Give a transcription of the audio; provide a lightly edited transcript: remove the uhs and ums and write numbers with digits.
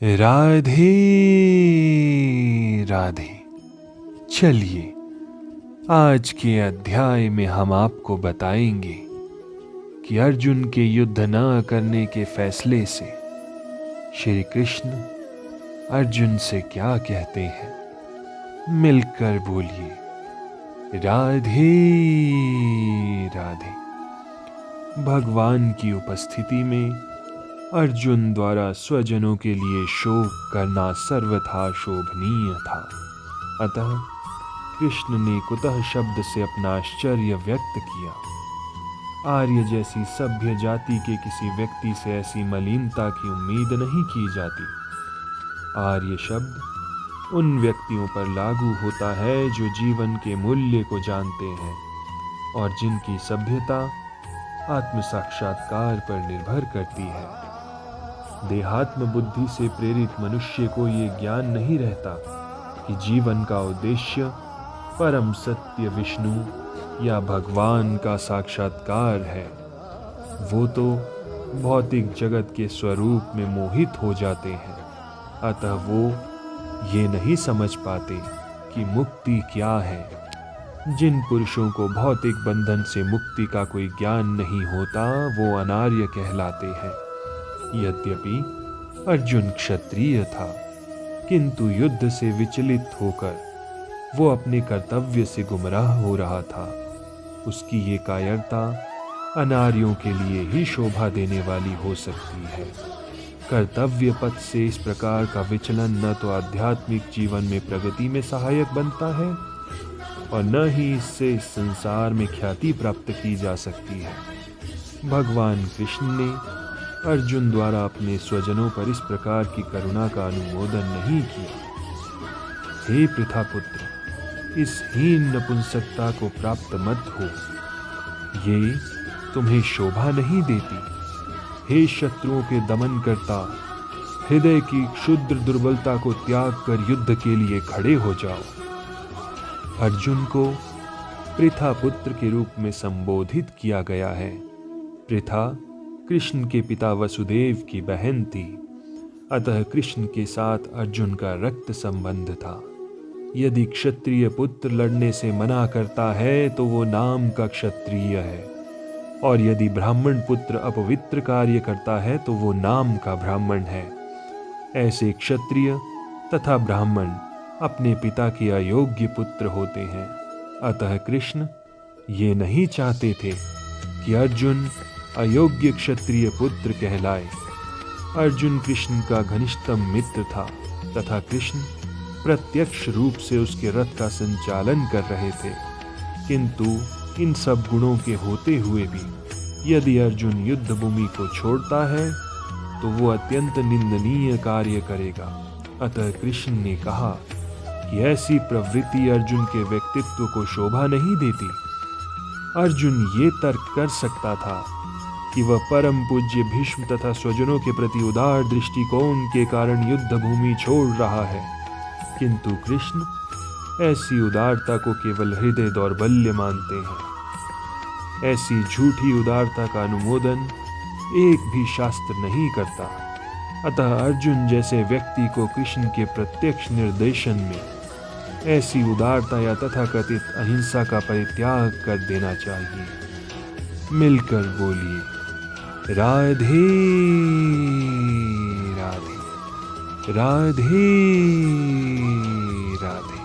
राधे राधे। चलिए आज के अध्याय में हम आपको बताएंगे कि अर्जुन के युद्ध न करने के फैसले से श्री कृष्ण अर्जुन से क्या कहते हैं। मिलकर बोलिए राधे राधे। भगवान की उपस्थिति में अर्जुन द्वारा स्वजनों के लिए शोक करना सर्वथा शोभनीय था। अतः कृष्ण ने कुतः शब्द से अपना आश्चर्य व्यक्त किया। आर्य जैसी सभ्य जाति के किसी व्यक्ति से ऐसी मलिनता की उम्मीद नहीं की जाती। आर्य शब्द उन व्यक्तियों पर लागू होता है जो जीवन के मूल्य को जानते हैं और जिनकी सभ्यता आत्म साक्षात्कार पर निर्भर करती है। देहात्म बुद्धि से प्रेरित मनुष्य को ये ज्ञान नहीं रहता कि जीवन का उद्देश्य परम सत्य विष्णु या भगवान का साक्षात्कार है। वो तो भौतिक जगत के स्वरूप में मोहित हो जाते हैं। अतः वो ये नहीं समझ पाते कि मुक्ति क्या है। जिन पुरुषों को भौतिक बंधन से मुक्ति का कोई ज्ञान नहीं होता वो अनार्य कहलाते हैं। यद्यपि अर्जुन क्षत्रिय था, किंतु युद्ध से विचलित होकर वो अपने कर्तव्य से गुमराह हो रहा था। उसकी ये कायरता अनार्यों के लिए ही शोभा देने वाली हो सकती है। कर्तव्य पथ से इस प्रकार का विचलन न तो आध्यात्मिक जीवन में प्रगति में सहायक बनता है और न ही इससे इस संसार में ख्याति प्राप्त की जा सकती है। भगवान कृष्ण ने अर्जुन द्वारा अपने स्वजनों पर इस प्रकार की करुणा का अनुमोदन नहीं किया। हे पृथापुत्र, इस हीन नपुंसकता को प्राप्त मत हो, ये तुम्हें शोभा नहीं देती। हे शत्रुओं के दमन करता, हृदय की क्षुद्र दुर्बलता को त्याग कर युद्ध के लिए खड़े हो जाओ। अर्जुन को पृथापुत्र के रूप में संबोधित किया गया है। पृथा कृष्ण के पिता वसुदेव की बहन थी। अतः कृष्ण के साथ अर्जुन का रक्त संबंध था। यदि क्षत्रिय पुत्र लड़ने से मना करता है तो वो नाम का क्षत्रिय है, और यदि ब्राह्मण पुत्र अपवित्र कार्य करता है तो वो नाम का ब्राह्मण है। ऐसे क्षत्रिय तथा ब्राह्मण अपने पिता के अयोग्य पुत्र होते हैं। अतः कृष्ण ये नहीं चाहते थे कि अर्जुन अयोग्य क्षत्रिय पुत्र कहलाए। अर्जुन कृष्ण का घनिष्ठतम मित्र था तथा कृष्ण प्रत्यक्ष रूप से उसके रथ का संचालन कर रहे थे। किंतु इन सब गुणों के होते हुए भी यदि अर्जुन युद्ध भूमि को छोड़ता है तो वो अत्यंत निंदनीय कार्य करेगा। अतः कृष्ण ने कहा कि ऐसी प्रवृत्ति अर्जुन के व्यक्तित्व को शोभा नहीं देती। अर्जुन ये तर्क कर सकता था कि वह परम पूज्य भीष्म तथा स्वजनों के प्रति उदार दृष्टिकोण के कारण युद्ध भूमि छोड़ रहा है, किंतु कृष्ण ऐसी उदारता को केवल हृदय दौर्बल्य मानते हैं। ऐसी झूठी उदारता का अनुमोदन एक भी शास्त्र नहीं करता। अतः अर्जुन जैसे व्यक्ति को कृष्ण के प्रत्यक्ष निर्देशन में ऐसी उदारता या तथाकथित अहिंसा का परित्याग कर देना चाहिए। मिलकर बोलिए राधे राधे। राधे राधे।